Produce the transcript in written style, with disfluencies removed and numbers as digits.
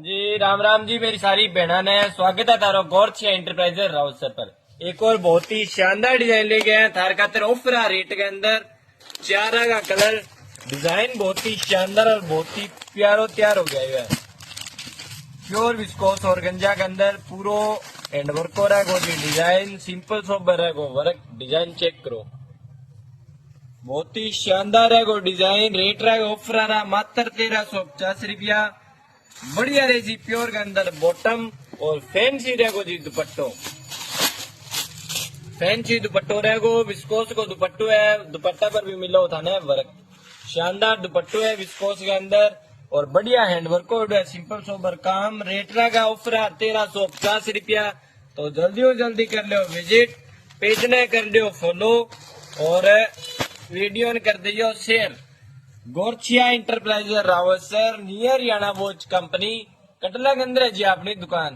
जी राम राम जी, मेरी सारी बहना ने स्वागत है तारो गौर छे एंटरप्राइजर राउसर पर। एक और बहुत ही शानदार डिजाइन ले गए हैं थार खातर ऑफर है रेट के अंदर। चारा का कलर डिजाइन बहुत ही शानदार और बहुत ही प्यारो तैयार हो गया है। प्योर विस्कोस और गंजा के अंदर पूरो एंड वर्क हो रहा है। डिजाइन सिंपल सोबर है, वर्क डिजाइन चेक करो, बहुत ही शानदार है। डिजाइन रेट रहा ऑफर आ रहा मात्र 1350 बढ़िया रहेगी प्योर के अंदर बॉटम और फैंसी रहेगो जी दुपट्टो। फैंसी दुपट्टो रहेगो, विस्कोस को दुपट्टो है, दुपट्टा पर भी मिला था ना वर्क। शानदार दुपट्टो है विस्कोस के अंदर और बढ़िया हैंड वर्क है, सिंपल सोबर काम। रेट का ऑफर है 1350। तो जल्दी कर लो विजिट, पेज ने कर दो फॉलो और वीडियो ने कर दियो share. गोरछिया enterpriser Rawat sir near याना बोच कंपनी कटला के अंदर है जी अपनी दुकान।